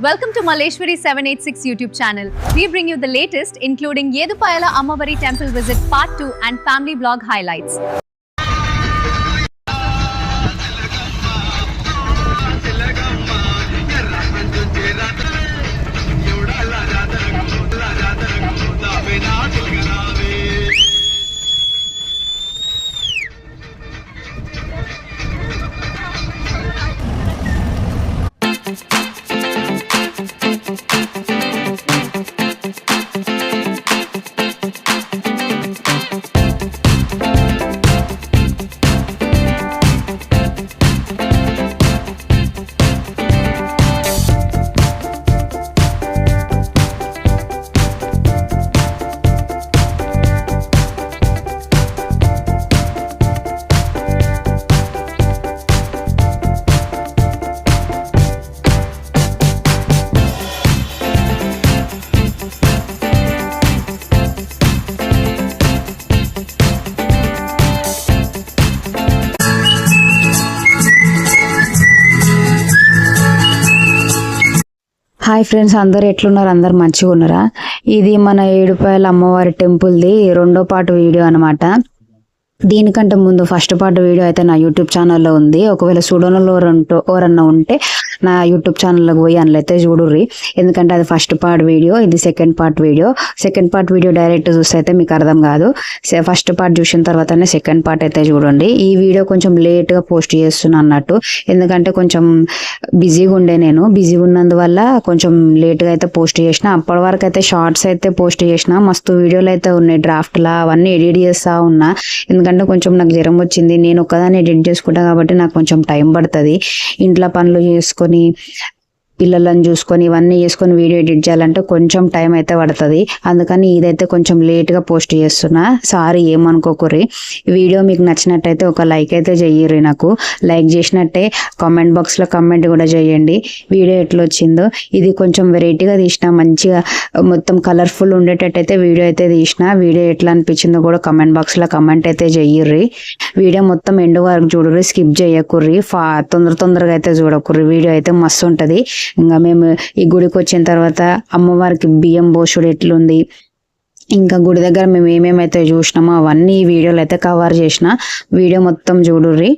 Welcome to Maleshwari 786 YouTube channel. We bring you the latest including Yedupayala Ammavari temple visit part 2 and family vlog highlights. Hi friends, అందరు ఎట్లున్నారు? అందరు మంచిగా ఉన్నారా? ఇది మన ఏడుపాయల అమ్మవారి టెంపుల్ది రెండో పార్ట్ వీడియో అనమాట. దీనికంటే ముందు ఫస్ట్ పార్ట్ వీడియో అయితే నా యూట్యూబ్ ఛానల్లో ఉంది. ఒకవేళ చూడనలో ఎవరన్నా ఉంటే నా యూట్యూబ్ ఛానల్లోకి పోయి అందులో అయితే చూడుర్రి. ఎందుకంటే అది ఫస్ట్ పార్ట్ వీడియో, ఇది second part video. Second part video direct చూస్తే అయితే మీకు అర్థం కాదు. ఫస్ట్ పార్ట్ చూసిన తర్వాతనే సెకండ్ పార్ట్ అయితే చూడండి. ఈ వీడియో కొంచెం లేట్గా పోస్ట్ చేస్తున్నా అన్నట్టు, ఎందుకంటే కొంచెం బిజీగా ఉండే. నేను బిజీగా ఉన్నందువల్ల కొంచెం లేట్గా అయితే పోస్ట్ చేసిన. అప్పటి వరకు అయితే షార్ట్స్ అయితే పోస్ట్ చేసిన. మస్తు వీడియోలు అయితే ఉన్నాయి డ్రాఫ్ట్లా, అవన్నీ ఎడిట్ చేస్తూ ఉన్నా. ఎందుకంటే కొంచెం నాకు జ్వరం వచ్చింది, నేను ఒక్కదాన్ని ఎడిట్ చేసుకుంటా కాబట్టి నాకు కొంచెం టైం పడుతుంది. ఇంట్లో పనులు చేసుకొని పిల్లలను చూసుకొని ఇవన్నీ చేసుకొని వీడియో ఎడిట్ చేయాలంటే కొంచెం టైం అయితే పడుతుంది. అందుకని ఇదైతే కొంచెం లేట్గా పోస్ట్ చేస్తున్నా. సారీ, ఏమనుకోకుర్రి. వీడియో మీకు నచ్చినట్టయితే ఒక లైక్ అయితే చెయ్యర్రి. నాకు లైక్ చేసినట్టే కామెంట్ బాక్స్లో కామెంట్ కూడా చేయండి వీడియో ఎట్లా వచ్చిందో. ఇది కొంచెం వెరైటీగా తీసిన, మంచిగా మొత్తం కలర్ఫుల్ ఉండేటట్టయితే వీడియో అయితే తీసిన. వీడియో ఎట్లా అనిపించిందో కూడా కామెంట్ బాక్స్లో కామెంట్ అయితే చెయ్యర్రి. వీడియో మొత్తం ఎండు వరకు చూడర్రి, స్కిప్ చేయకుర్రి, తొందరగా అయితే చూడకుర్రి. వీడియో అయితే మస్తు ఉంటుంది. ఇంకా మేము ఈ గుడికి వచ్చిన తర్వాత అమ్మవారికి బియ్యం పోసుడు ఎట్లుంది, ఇంకా గుడి దగ్గర మేము ఏమేమైతే చూసినామో అవన్నీ ఈ వీడియోలు అయితే కవర్ చేసిన. వీడియో మొత్తం చూడుర్రి.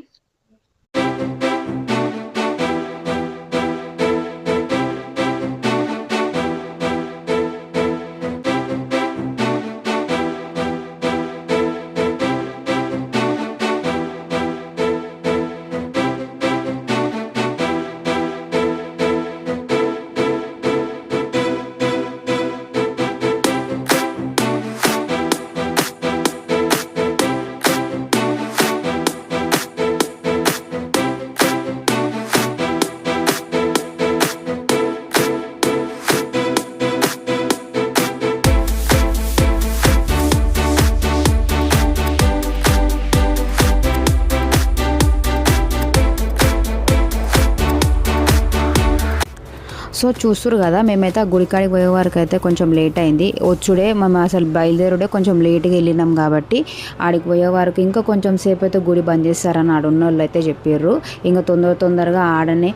సో చూస్తురు కదా, మేమైతే ఆ గుడికాడికి పోయే వరకు అయితే కొంచెం లేట్ అయింది. వచ్చుడే మేము అసలు బయలుదేరుడే కొంచెం లేట్గా వెళ్ళినాం కాబట్టి ఆడికి పోయే వరకు ఇంకా కొంచెం సేపు అయితే గుడి బంద్ చేస్తారని ఆడున్న వాళ్ళు అయితే చెప్పారు. ఇంకా తొందరగా ఆడనే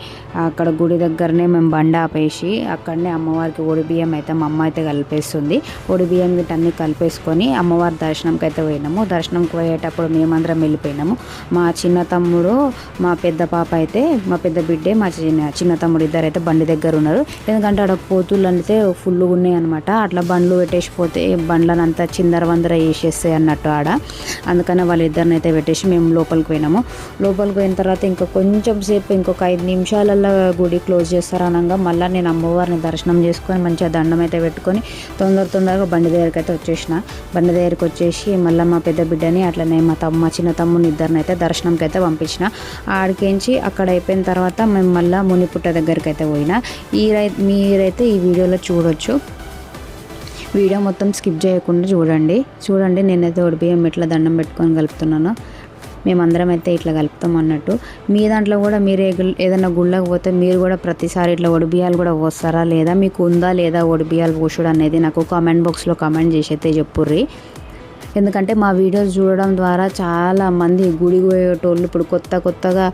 అక్కడ గుడి దగ్గరనే మేము బండి ఆపేసి అక్కడనే అమ్మవారికి ఒడి బియ్యం అయితే మా అమ్మ అయితే కలిపేస్తుంది. ఒడి బియ్యం వీటన్నీ కలిపేసుకొని అమ్మవారి దర్శనంకి అయితే పోయినాము. దర్శనంకి పోయేటప్పుడు మేమందరం వెళ్ళిపోయినాము. మా చిన్న తమ్ముడు, మా పెద్ద పాప అయితే, మా పెద్ద బిడ్డే, మా చిన్న తమ్ముడు ఇద్దరు అయితే బండి దగ్గర ఉన్నారు. ఎందుకంటే ఆడ కోతులు అంటే ఫుల్గా ఉన్నాయి అనమాట. అట్లా బండ్లు పెట్టేసిపోతే బండ్లను అంతా చిందరవందర వేసేస్తాయి అన్నట్టు ఆడ. అందుకనే వాళ్ళిద్దరిని అయితే పెట్టేసి మేము లోపలికి పోయినాము. లోపలికి పోయిన తర్వాత ఇంకా కొంచెం సేపు, ఇంకొక 5 నిమిషాలలో గుడి క్లోజ్ చేస్తారు అనగా మళ్ళీ నేను అమ్మవారిని దర్శనం చేసుకొని మంచిగా దండం అయితే పెట్టుకొని తొందరగా బండి దగ్గరికి అయితే వచ్చేసిన. బండి దగ్గరికి వచ్చేసి మళ్ళీ మా పెద్ద బిడ్డని అట్లనే మా చిన్న తమ్ముని ఇద్దరిని అయితే దర్శనంకి అయితే పంపించిన. ఆడికించి అక్కడ అయిపోయిన తర్వాత మేము మళ్ళీ మునిపుట్ట దగ్గరికి అయితే పోయినా. మీరైతే ఈ వీడియోలో చూడొచ్చు. వీడియో మొత్తం స్కిప్ చేయకుండా చూడండి నేనైతే ఒడిబియ్యం ఇట్లా దండం పెట్టుకొని కలుపుతున్నాను. మేమందరం అయితే ఇట్లా కలుపుతాం అన్నట్టు. మీ దాంట్లో కూడా మీరు ఏదైనా గుళ్ళకి పోతే మీరు కూడా ప్రతిసారి ఇట్లా ఒడిబియ్యాలు కూడా పోస్తారా, లేదా మీకు ఉందా లేదా ఒడిబియ్యాలు పోసుడు అనేది నాకు కామెంట్ బాక్స్లో కామెంట్ చేసి అయితే చెప్పుర్రి. ఎందుకంటే మా వీడియోస్ చూడడం ద్వారా చాలా మంది గుడికి పోయేటోళ్ళు ఇప్పుడు కొత్తగా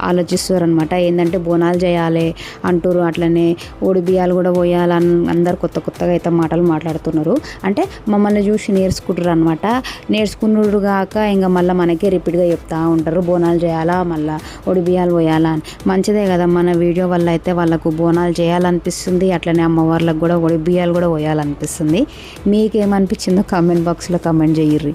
ఆలోచిస్తారు అనమాట. ఏంటంటే బోనాలు చేయాలి అంటారు, అట్లనే ఓడి బియ్యాలు కూడా పోయాలని అందరు కొత్తగా అయితే మాటలు మాట్లాడుతున్నారు. అంటే మమ్మల్ని చూసి నేర్చుకుంటారు అనమాట. నేర్చుకున్నాడు కాక ఇంకా మళ్ళీ మనకే రిపీట్గా చెప్తా ఉంటారు బోనాలు చేయాలా, మళ్ళీ ఓడి బియ్యాలు పోయాలా అని. మంచిదే కదా, మన వీడియో వల్ల అయితే వాళ్ళకు బోనాలు చేయాలనిపిస్తుంది, అట్లనే అమ్మవార్లకు కూడా ఓడి బియ్యాలు కూడా పోయాలనిపిస్తుంది. మీకేమనిపించిందో కామెంట్ బాక్స్లో కమెంట్ చేయిర్రి.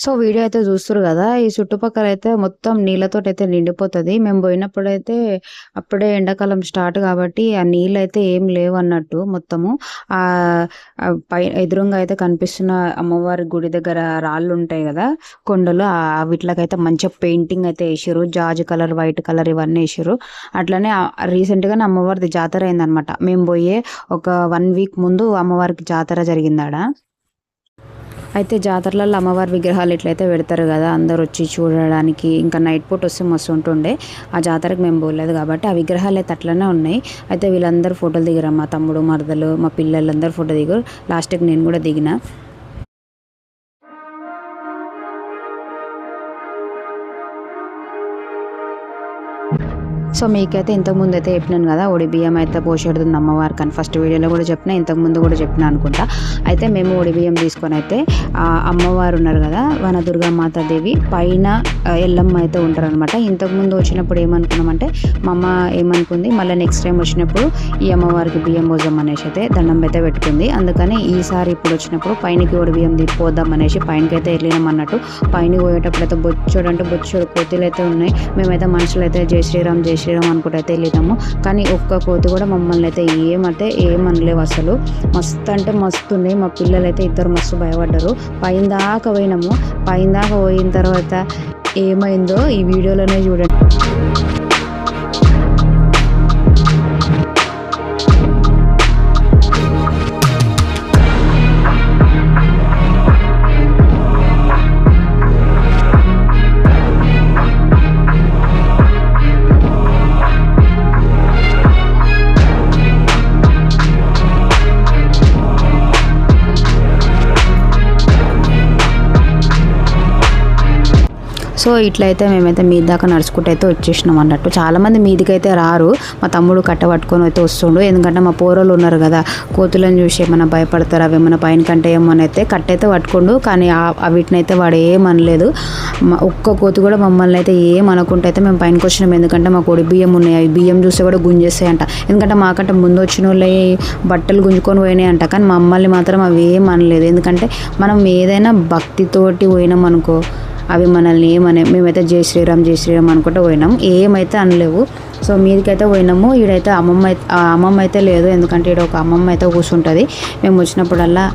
సో వీడియో అయితే చూస్తారు కదా, ఈ చుట్టుపక్కల అయితే మొత్తం నీళ్ళతో అయితే నిండిపోతుంది. మేము పోయినప్పుడైతే అప్పుడే ఎండాకాలం స్టార్ట్ కాబట్టి ఆ నీళ్ళు అయితే ఏం లేవు అన్నట్టు. మొత్తము ఆ పై ఎదురుగా అయితే కనిపిస్తున్న అమ్మవారి గుడి దగ్గర రాళ్ళు ఉంటాయి కదా, కొండలు, వీటికైతే మంచిగా పెయింటింగ్ అయితే వేసారు. జాజి కలర్, వైట్ కలర్ ఇవన్నీ వేసారు. అట్లనే రీసెంట్గానే అమ్మవారిది జాతర అయిందనమాట. మేము పోయే ఒక 1 వీక్ ముందు అమ్మవారికి జాతర జరిగిందాడ. అయితే జాతరలలో అమ్మవారి విగ్రహాలు ఇట్లయితే పెడతారు కదా, అందరు వచ్చి చూడడానికి. ఇంకా నైట్ పూట వస్తే మస్తు ఉంటుండే. ఆ జాతరకు మేము పోలేదు కాబట్టి ఆ విగ్రహాలు అయితే అట్లనే ఉన్నాయి. అయితే వీళ్ళందరూ ఫోటోలు దిగారు, మా తమ్ముడు, మరదలు, మా పిల్లలందరూ ఫోటో దిగారు. లాస్ట్కి నేను కూడా దిగిన. సో మీకైతే ఇంతకుముందు అయితే చెప్పినాను కదా, ఒడి బియ్యం అయితే పోసేడుతుంది అమ్మవారికి అని. ఫస్ట్ వీడియోలో కూడా చెప్పిన, ఇంతకుముందు కూడా చెప్పిన అనుకుంటా. అయితే మేము ఒడి బియ్యం తీసుకొని అయితే అమ్మవారు ఉన్నారు కదా, వనదుర్గా మాతాదేవి పైన ఎల్లమ్మ అయితే ఉంటారు అనమాట. ఇంతకుముందు వచ్చినప్పుడు ఏమనుకున్నామంటే మా అమ్మ ఏమనుకుంది, మళ్ళీ నెక్స్ట్ టైం వచ్చినప్పుడు ఈ అమ్మవారికి బియ్యం పోదాం అనేసి అయితే దండం అయితే పెట్టుకుంది. అందుకని ఈసారి ఇప్పుడు వచ్చినప్పుడు పైనకి ఒడి బియ్యం పోద్దాం అనేసి పైనకి అయితే వెళ్ళినాం అన్నట్టు. పైన పోయేటప్పుడు అయితే బొచ్చోడు కోతులు అయితే ఉన్నాయి. మేమైతే మనుషులు అయితే జై శ్రీరామ్ అనుకుంటే అయితే వెళ్ళినాము. కానీ ఒక్క కోతి కూడా మమ్మల్ని అయితే ఏమనలేవు అసలు. మస్తు అంటే మస్తు ఉన్నాయి. మా పిల్లలు అయితే ఇద్దరు మస్తు భయపడ్డారు. పైన దాకా పోయినాము. పైన దాకా పోయిన తర్వాత ఏమైందో ఈ వీడియోలోనే చూడండి. సో ఇట్లయితే మేమైతే మీ దాకా నడుచుకుంటూ అయితే వచ్చేసినాం అన్నట్టు. చాలామంది మీదికైతే రారు. మా తమ్ముడు కట్ట పట్టుకొని అయితే వస్తుండు. ఎందుకంటే మా పోరోళ్ళు ఉన్నారు కదా, కోతులను చూసి ఏమైనా భయపడతారు, అవి ఏమైనా పైన కంటే ఏమనైతే కట్టయితే పట్టుకోండు. కానీ వీటిని అయితే వాడు ఏమనలేదు. ఒక్క కోతి కూడా మమ్మల్ని అయితే ఏమనుకుంటే అయితే మేము పైనకి వచ్చినాం. ఎందుకంటే మాకు ఒడి బియ్యం ఉన్నాయి. అవి బియ్యం చూస్తే కూడా గుంజేస్తాయంట. ఎందుకంటే మాకంటే ముందు వచ్చిన వాళ్ళే బట్టలు గుంజుకొని పోయినాయంట. కానీ మమ్మల్ని మాత్రం అవి ఏమనలేదు. ఎందుకంటే మనం ఏదైనా భక్తితోటి పోయినాం అనుకో, అవి మనల్ని మేమైతే జై శ్రీరామ్ అనుకుంటూ పోయినాం. ఏమైతే అనలేవు. సో మీదికైతే పోయినాము. ఈడైతే అమ్మమ్మ అయితే లేదు, ఎందుకంటే ఈడ ఒక అమ్మమ్మ అయితే కూర్చుంటుంది. మేము వచ్చినప్పుడల్లా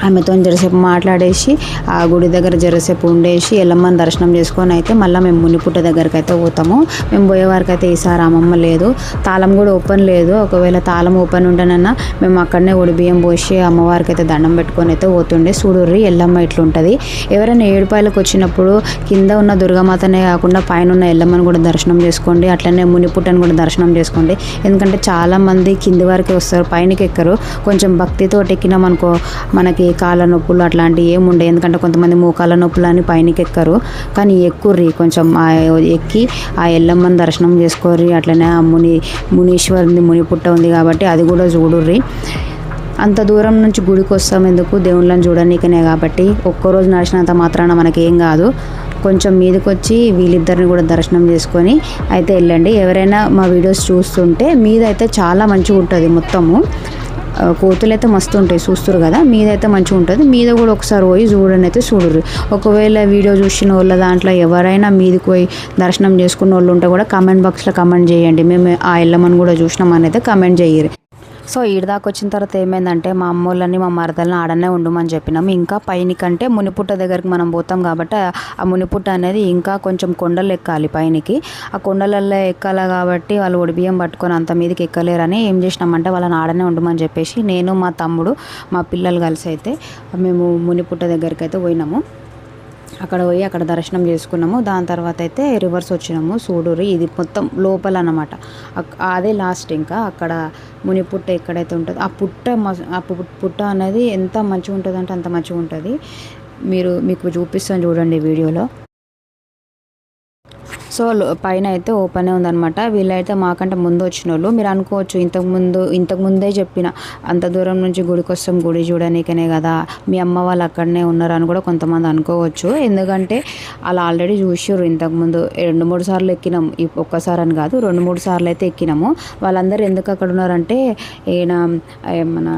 ఆమెతో జరసేపు మాట్లాడేసి ఆ గుడి దగ్గర జరసేపు ఉండేసి ఎల్లమ్మని దర్శనం చేసుకొని అయితే మళ్ళీ మేము మునిపుట్ట దగ్గరికి అయితే పోతాము. మేము పోయేవారికి అయితే ఈసారి అమ్మమ్మ లేదు, తాళం కూడా ఓపెన్ లేదు. ఒకవేళ తాళం ఓపెన్ ఉండనన్నా మేము అక్కడనే ఒడి బియ్యం పోసి అమ్మవారికి అయితే దండం పెట్టుకొని అయితే పోతుండే. చూడుర్రి ఎల్లమ్మ ఇట్లుంటుంది. ఎవరైనా ఏడుపాయలకు వచ్చినప్పుడు కింద ఉన్న దుర్గామాతనే కాకుండా పైన ఉన్న ఎల్లమ్మని కూడా దర్శనం చేసుకోండి, అట్లనే మునిపుట్టని కూడా దర్శనం చేసుకోండి. ఎందుకంటే చాలామంది కింది వరకే వస్తారు, పైనకి ఎక్కరు. కొంచెం భక్తితో ఎక్కినాం అనుకో మనకి కాళ్ళ నొప్పులు అట్లాంటివి ఏముండే, ఎందుకంటే కొంతమంది మోకాళ్ళ నొప్పులు అని పైనకి ఎక్కరు. కానీ ఎక్కుర్రి కొంచెం ఎక్కి ఆ ఎల్లమ్మని దర్శనం చేసుకోర్రి. అట్లనే ఆ మునీశ్వరుని మునిపుట్ట ఉంది కాబట్టి అది కూడా చూడుర్రి. అంత దూరం నుంచి గుడికి వస్తాం ఎందుకు, దేవుళ్ళని చూడనీకనే కాబట్టి. ఒక్కరోజు నడిచినంత మాత్రాన మనకేం కాదు. కొంచెం మీదకి వచ్చి వీళ్ళిద్దరిని కూడా దర్శనం చేసుకొని అయితే వెళ్ళండి. ఎవరైనా మా వీడియోస్ చూస్తుంటే మీదైతే చాలా మంచిగా ఉంటుంది. మొత్తము కోతులు అయితే మస్తు ఉంటాయి, చూస్తారు కదా. మీదైతే మంచిగా ఉంటుంది. మీద కూడా ఒకసారి పోయి చూడని అయితే చూడరు. ఒకవేళ వీడియో చూసిన వాళ్ళ దాంట్లో ఎవరైనా మీదకి పోయి దర్శనం చేసుకున్న వాళ్ళు ఉంటే కూడా కామెంట్ బాక్స్లో కామెంట్ చేయండి. మేము ఆ ఎల్లమ్మని కూడా చూసినామని అయితే కామెంట్ చేయరు. సో ఈడదాకా వచ్చిన తర్వాత ఏమైందంటే మా అమ్మోళ్ళని మా మరదల్ని ఆడనే ఉండమని చెప్పినాము. ఇంకా పైనకంటే మునిపుట్ట దగ్గరికి మనం పోతాం కాబట్టి ఆ మునిపుట్ట అనేది ఇంకా కొంచెం కొండలు ఎక్కాలి పైనకి. ఆ కొండలల్లో ఎక్కాలి కాబట్టి వాళ్ళు ఒడిబియ్యం పట్టుకొని అంత మీదకి ఎక్కలేరని ఏం చేసినామంటే వాళ్ళని ఆడనే ఉండమని చెప్పేసి నేను మా తమ్ముడు మా పిల్లలు కలిసి అయితే మేము మునిపుట్ట దగ్గరికి అయితే పోయినాము. అక్కడ పోయి అక్కడ దర్శనం చేసుకున్నాము. దాని తర్వాత అయితే రివర్స్ వచ్చినాము. చూడుర్రి ఇది మొత్తం లోపల అన్నమాట. అదే లాస్ట్. ఇంకా అక్కడ మునిపుట్ట ఎక్కడైతే ఉంటుందో ఆ పుట్ట అనేది ఎంత మంచిగా ఉంటుంది అంటే అంత మంచిగా ఉంటుంది. మీకు చూపిస్తాను చూడండి వీడియోలో. సో పైన అయితే ఓపెనే ఉందన్నమాట. వీళ్ళైతే మాకంటే ముందు వచ్చిన వాళ్ళు. మీరు అనుకోవచ్చు ఇంతకుముందే చెప్పిన అంత దూరం నుంచి గుడికి వస్తాం, గుడి చూడనీకనే కదా, మీ అమ్మ వాళ్ళు అక్కడనే ఉన్నారు అని కూడా కొంతమంది అనుకోవచ్చు. ఎందుకంటే అలా ఆల్రెడీ చూసారు. ఇంతకుముందు 2-3 సార్లు ఎక్కినాం. ఒక్కసారి అని కాదు, 2-3 సార్లు అయితే ఎక్కినాము. వాళ్ళందరూ ఎందుకు అక్కడ ఉన్నారంటే ఈయన మన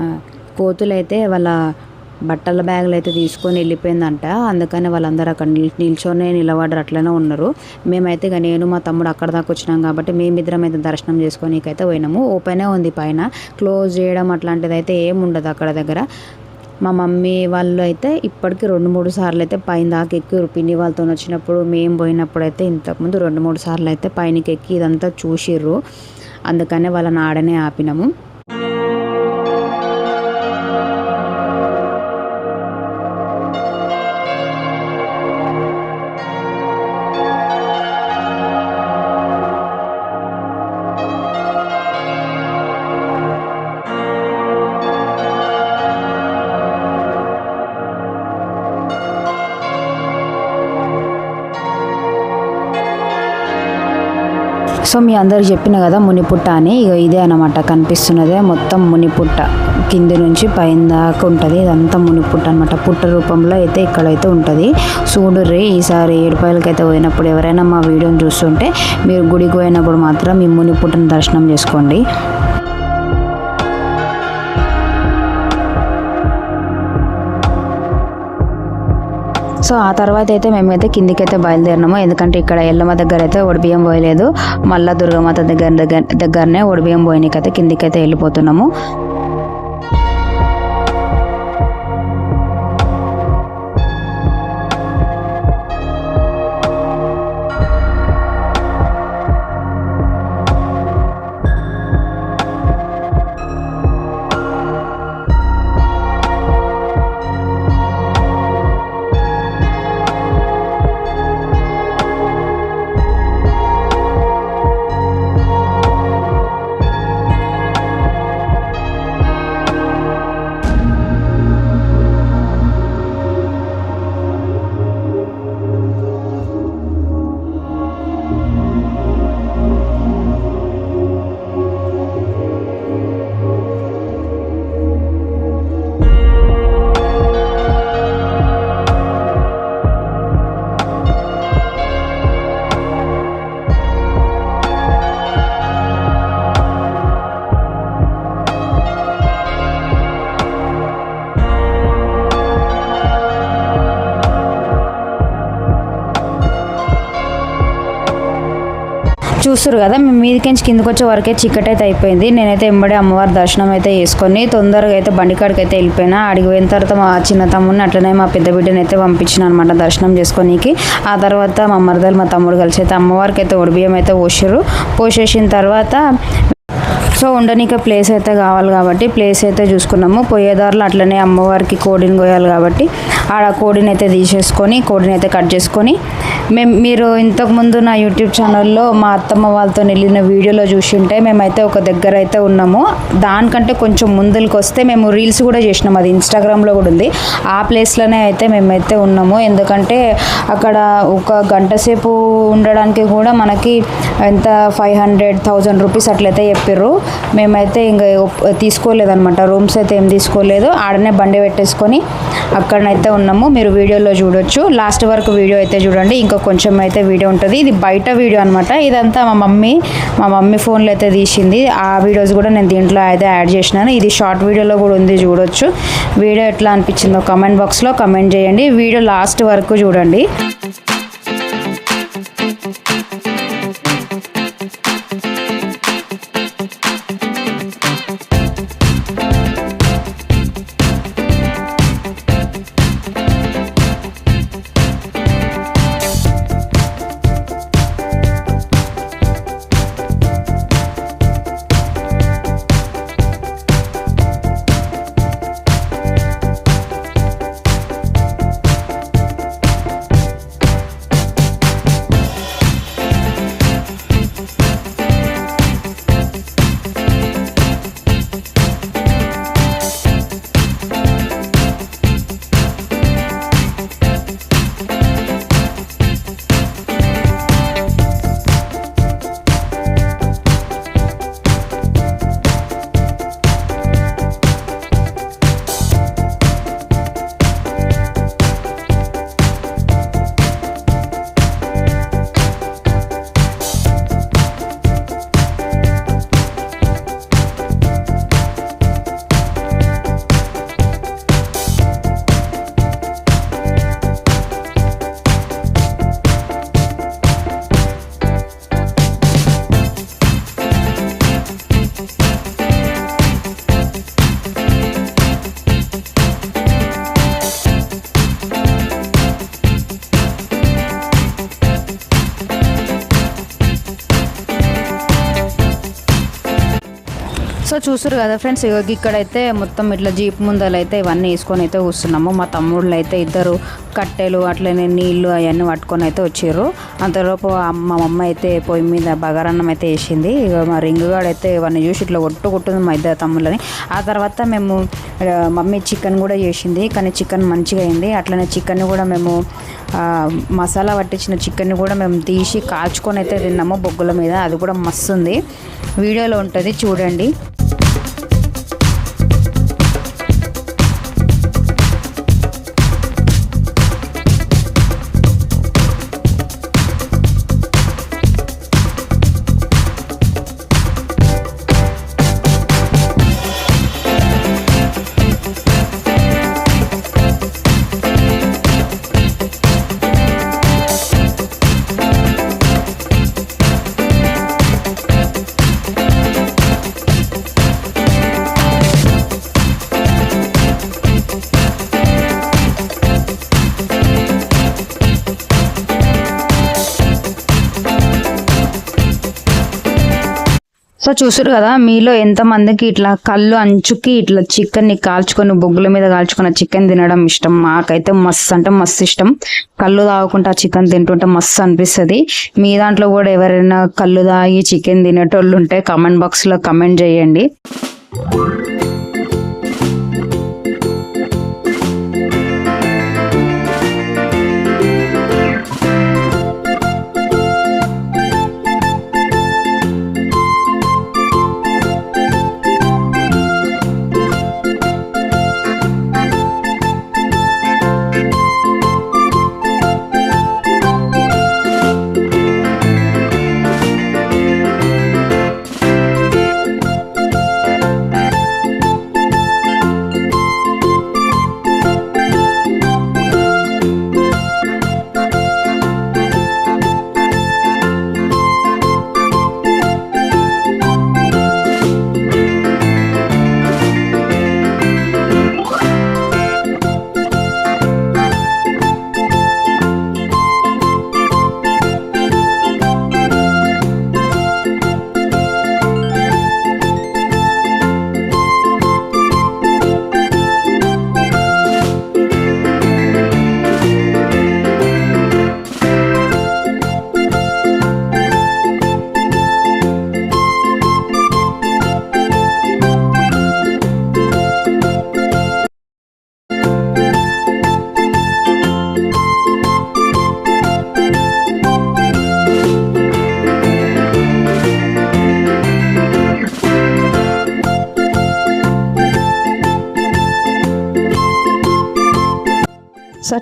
కోతులైతే వాళ్ళ బట్టల బ్యాగులు అయితే తీసుకొని వెళ్ళిపోయిందంట. అందుకని వాళ్ళందరూ అక్కడ నిల్చొనే నిలబడరు, అట్లనే ఉన్నారు. మేమైతే ఇక నేను మా తమ్ముడు అక్కడ దాకా వచ్చినాం కాబట్టి మేమిద్దరం అయితే దర్శనం చేసుకోనీకైతే పోయినాము. ఓపెనే ఉంది, పైన క్లోజ్ చేయడం అట్లాంటిది అయితే ఏం ఉండదు అక్కడ దగ్గర. మా మమ్మీ వాళ్ళు అయితే ఇప్పటికీ 2-3 సార్లు అయితే పైన దాకా ఎక్కి పిన్ని వాళ్ళతో వచ్చినప్పుడు మేము పోయినప్పుడు అయితే ఇంతకుముందు 2-3 సార్లు అయితే పైనకి ఎక్కి ఇదంతా చూసిర్రు. అందుకనే వాళ్ళని ఆడనే ఆపినాము. సో మీ అందరికి చెప్పిన కదా మునిపుట్ట అని. ఇక ఇదే అనమాట కనిపిస్తున్నదే మొత్తం మునిపుట్ట. కింది నుంచి పైన దాకా ఉంటుంది. ఇదంతా మునిపుట్ట అనమాట. పుట్ట రూపంలో అయితే ఇక్కడైతే ఉంటుంది. చూడుర్రి ఈసారి ఏడుపాయలకైతే పోయినప్పుడు ఎవరైనా మా వీడియోని చూస్తుంటే మీరు గుడికి పోయినప్పుడు మాత్రం ఈ మునిపుట్టని దర్శనం చేసుకోండి. సో ఆ తర్వాత అయితే మేమైతే కిందికైతే బయలుదేరినాము. ఎందుకంటే ఇక్కడ ఎల్లమ్మ దగ్గర అయితే ఒడిబియ్యం పోయలేదు, మళ్ళీ దుర్గామాత దగ్గరనే ఒడిబియ్యం పోయినకైతే కిందికైతే వెళ్ళిపోతున్నాము. చూస్తారు కదా, మేము మీదికించి కిందకి వచ్చే వరకే చీకటి అయితే అయిపోయింది. నేనైతే ఎంబడే అమ్మవారి దర్శనం అయితే చేసుకొని తొందరగా అయితే బండికాడికి అయితే వెళ్ళిపోయినా. అడిగి పోయిన తర్వాత మా చిన్న తమ్ముడిని అట్లనే మా పెద్ద బిడ్డని అయితే పంపించిన అనమాట దర్శనం చేసుకోనికి. ఆ తర్వాత మా మరదలు మా తమ్ముడు కలిసి అయితే అమ్మవారికి అయితే ఒడిబియ్యం అయితే పోసేసిన తర్వాత సో ఉండనీకే ప్లేస్ అయితే కావాలి కాబట్టి ప్లేస్ అయితే చూసుకున్నాము. పోయేదారులు అట్లనే అమ్మవారికి కోడిని కోయాలి కాబట్టి ఆడ కోడిని అయితే తీసేసుకొని కోడిని అయితే కట్ చేసుకొని మీరు ఇంతకుముందు నా యూట్యూబ్ ఛానల్లో మా అత్తమ్మ వాళ్ళతో వెళ్ళిన వీడియోలో చూసింటే మేమైతే ఒక దగ్గర అయితే ఉన్నాము. దానికంటే కొంచెం ముందుకు వస్తే మేము రీల్స్ కూడా చేసినాము, అది ఇన్స్టాగ్రామ్లో కూడా ఉంది. ఆ ప్లేస్లోనే అయితే మేమైతే ఉన్నాము. ఎందుకంటే అక్కడ ఒక గంట సేపు ఉండడానికి కూడా మనకి ఎంత 500,000 రూపీస్ అట్లయితే చెప్పారు. మేమైతే ఇంకా తీసుకోలేదన్నమాట, రూమ్స్ అయితే ఏం తీసుకోలేదు. ఆడనే బండి పెట్టేసుకొని అక్కడనైతే ఉన్నాము. మీరు వీడియోలో చూడొచ్చు, లాస్ట్ వరకు వీడియో అయితే చూడండి. ఇంకా కొంచెం అయితే వీడియో ఉంటుంది. ఇది బయట వీడియో అనమాట. ఇదంతా మా మమ్మీ ఫోన్లో అయితే తీసింది. ఆ వీడియోస్ కూడా నేను దీంట్లో అయితే యాడ్ చేసినాను. ఇది షార్ట్ వీడియోలో కూడా ఉంది, చూడొచ్చు. వీడియో ఎట్లా అనిపించిందో కామెంట్ బాక్స్లో కామెంట్ చేయండి. వీడియో లాస్ట్ వరకు చూడండి. సో చూసారు కదా ఫ్రెండ్స్, ఇక్కడైతే మొత్తం ఇట్లా జీప్ ముందలు అయితే ఇవన్నీ వేసుకొని అయితే కూర్చున్నాము. మా తమ్ముళ్ళు అయితే ఇద్దరు కట్టెలు అట్లనే నీళ్లు అవన్నీ పట్టుకొని అయితే వచ్చారు. అంతలోపు మా మమ్మ అయితే పొయ్యి మీద బగారన్నం అయితే వేసింది. ఇక మా రింగుగాడు అయితే ఇవన్నీ చూసి ఇట్లా కొట్టుకుంటుంది మా ఇద్దరు తమ్ముళ్ళని. ఆ తర్వాత మేము మమ్మీ చికెన్ కూడా చేసింది, కానీ చికెన్ మంచిగా అయింది. అట్లనే చికెన్ కూడా మేము మసాలా పట్టించిన చికెన్ కూడా మేము తీసి కాల్చుకొని అయితే తిన్నాము బొగ్గుల మీద. అది కూడా మస్తు ఉంది, వీడియోలో ఉంటుంది చూడండి. సో చూసారు కదా, మీలో ఎంతమందికి ఇట్లా కళ్ళు అంచుకి ఇట్లా చికెన్ని కాల్చుకొని బొగ్గుల మీద కాల్చుకున్న చికెన్ తినడం ఇష్టం? మాకైతే మస్తు అంటే మస్తు ఇష్టం. కళ్ళు తాగుకుంటా చికెన్ తింటుంటే మస్తు అనిపిస్తుంది. మీ దాంట్లో కూడా ఎవరైనా కళ్ళు తాగి చికెన్ తినేటోళ్ళు ఉంటే కామెంట్ బాక్స్లో కామెంట్ చేయండి.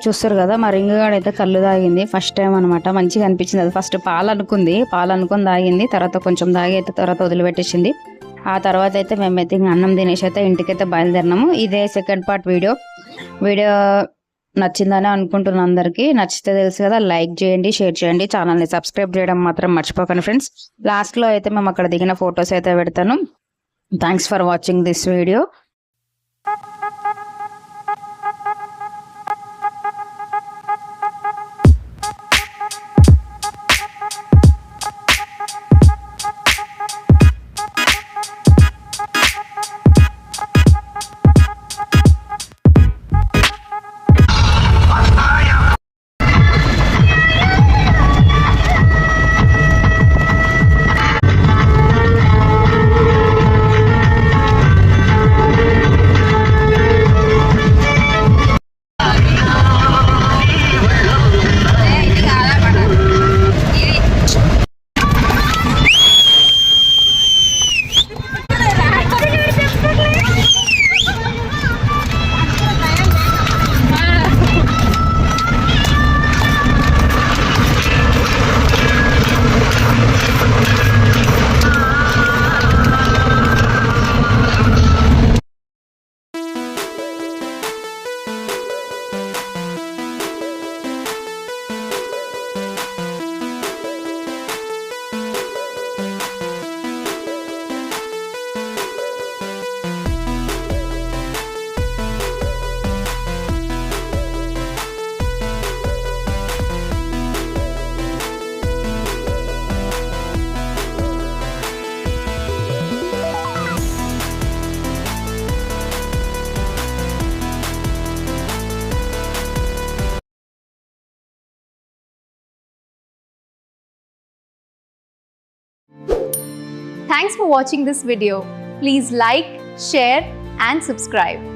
చూస్తారు కదా, మా రింగుగాడు అయితే కళ్ళు తాగింది ఫస్ట్ టైం అనమాట. మంచిగా అనిపించింది. అది ఫస్ట్ పాలు అనుకుని తాగింది, తర్వాత కొంచెం తాగి అయితే తర్వాత వదిలిపెట్టేసింది. ఆ తర్వాత అయితే మేమైతే ఇంకా అన్నం తినేసి అయితే ఇంటికైతే బయలుదేరినాము. ఇదే సెకండ్ పార్ట్ వీడియో నచ్చిందని అనుకుంటున్నాను. అందరికీ నచ్చితే తెలుసు కదా, లైక్ చేయండి, షేర్ చేయండి, ఛానల్ని సబ్స్క్రైబ్ చేయడం మాత్రం మర్చిపోకండి ఫ్రెండ్స్. లాస్ట్లో అయితే మేము అక్కడ దిగిన ఫొటోస్ అయితే పెడతాను. Thanks for watching this video. Thanks for watching this video. Please like, share and subscribe.